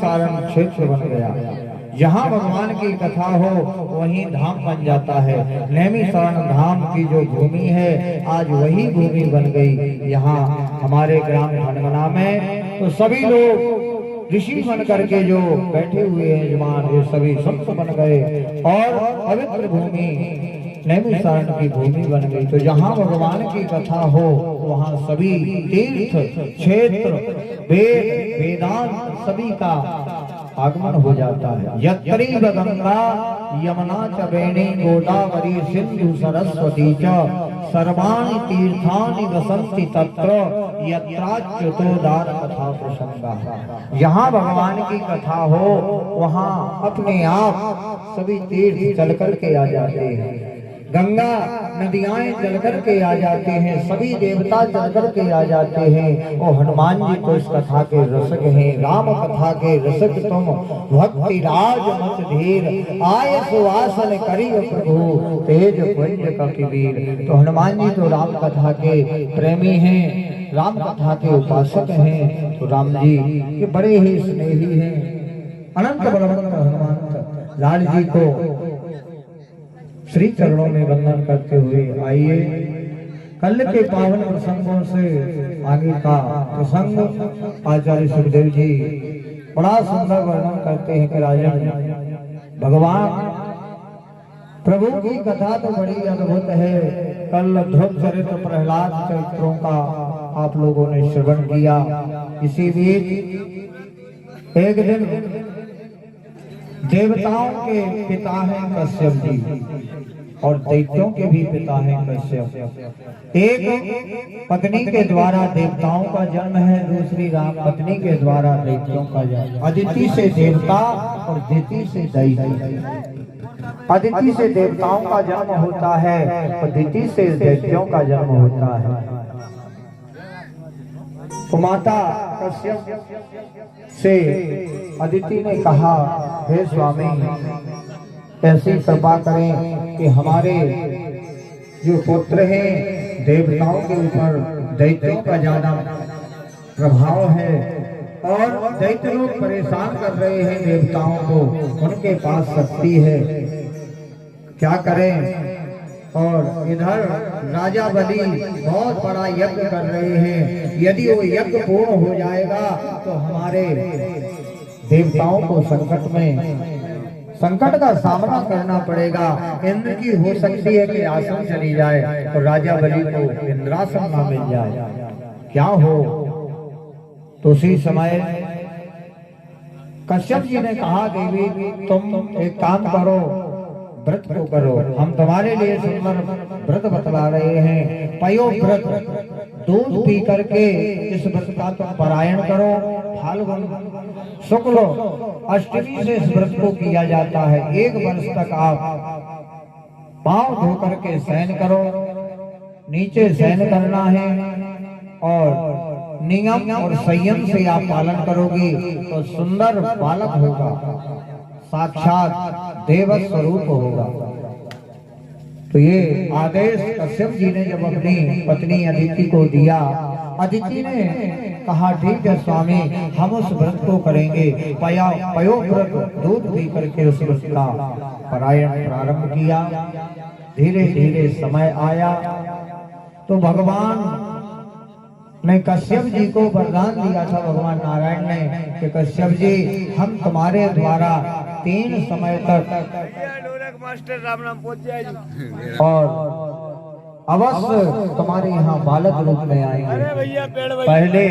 सारण क्षेत्र बन गया। जहाँ भगवान की कथा हो वहीं धाम बन जाता है। नैमिषारण धाम की जो भूमि है आज वही भूमि बन गई। यहाँ हमारे ग्राम धनगना में तो सभी लोग ऋषि बन करके जो बैठे हुए हैं जवान, ये सभी संत बन गए और पवित्र भूमि नैमिषारण की भूमि बन गई। तो जहाँ भगवान की कथा हो वहाँ सभी तीर्थ क्षेत्र वेद वेदांत सभी का आगमन हो जाता है। यत्रीव गंगा यमुना च वेणी गोदावरी सिंधु सरस्वती च सर्वाणि तीर्थानि वसन्ति तत्र यत्राच्युतोदार कथा प्रसंगा। जहाँ भगवान की कथा हो वहाँ अपने आप सभी तीर्थ चल कर के आ जाते हैं। गंगा नदियाँ चल कर के आ जाते हैं, सभी देवता चल कर के आ जाते हैं। और हनुमान जी तो इस कथा के रसक हैं। राम कथा के रसक तुम भक्ति राज मत धीर आय सुवासन करी प्रभु तेज पुंज कपिवीर। तो हनुमान जी तो राम कथा के प्रेमी हैं, राम कथा के उपासक हैं। तो राम जी ये बड़े ही स्नेही हैं। अनंत बलवंत हनुमान लाल जी को श्री चरणों में वंदन करते हुए आइए कल के पावन प्रसंगों से आगे का प्रसंग आचार्य सुखदेव जी बड़ा सुंदर वर्णन करते हैं कि राजन भगवान प्रभु की कथा तो बड़ी अद्भुत है। कल ध्रुव चरित्र प्रहलाद चरित्रों का आप लोगों ने श्रवण किया। इसी बीच एक दिन देवताओं के पिता हैं कश्यप जी और दैत्यों के भी पिता हैं कश्यप। एक पत्नी के द्वारा देवताओं का जन्म है, दूसरी राम पत्नी के द्वारा दैत्यों का जन्म। अदिति से देवता और दिति से दैत्य। अदिति से देवताओं का जन्म होता है और दिति से दैत्यों का जन्म होता है। तो माता कश्यप से अदिति ने कहा, हे स्वामी ऐसी कृपा करें कि हमारे जो पुत्र हैं देवताओं के ऊपर दैत्यों का ज्यादा प्रभाव है और दैत्य लोग परेशान कर रहे हैं देवताओं को, उनके पास शक्ति है, क्या करें। और इधर राजा बलि बहुत बड़ा यज्ञ कर रहे हैं, यदि वो यज्ञ पूर्ण हो जाएगा तो हमारे देवताओं को संकट का सामना करना पड़ेगा। इंद्र की हो सकती है कि आसन चली जाए और राजा बलि को इंद्रासन न मिल जाए, क्या हो। तो उसी समय कश्यप जी ने कहा, देवी तुम एक काम करो, व्रत को करो, हम तुम्हारे लिए सुंदर व्रत बतला रहे हैं। पयो व्रत, दूध पी करके इस व्रत का तुम पारायण करो। फाल्गुन शुक्ल अष्टमी से इस व्रत को किया जाता है। 1 वर्ष तक आप पांव धो करके शयन करो, नीचे शयन करना है और नियम और संयम से आप पालन करोगे तो सुंदर बालक होगा, साक्षात देव स्वरूप होगा। तो ये आदेश कश्यप जी ने जब अपनी पत्नी अदिति को दिया, अदिति ने कहा ठीक है स्वामी हम उस व्रत को करेंगे। पयो व्रत, दूध पी करके उस व्रत का पारायण प्रारंभ किया। धीरे धीरे समय आया तो भगवान ने कश्यप जी को वरदान दिया था, भगवान नारायण ने, कि कश्यप जी हम तुम्हारे द्वारा 3 समय तक मास्टर राम नाम पहुंच जाएगी और अवश्य तुम्हारे यहाँ बालक रूप में आएंगे। पहले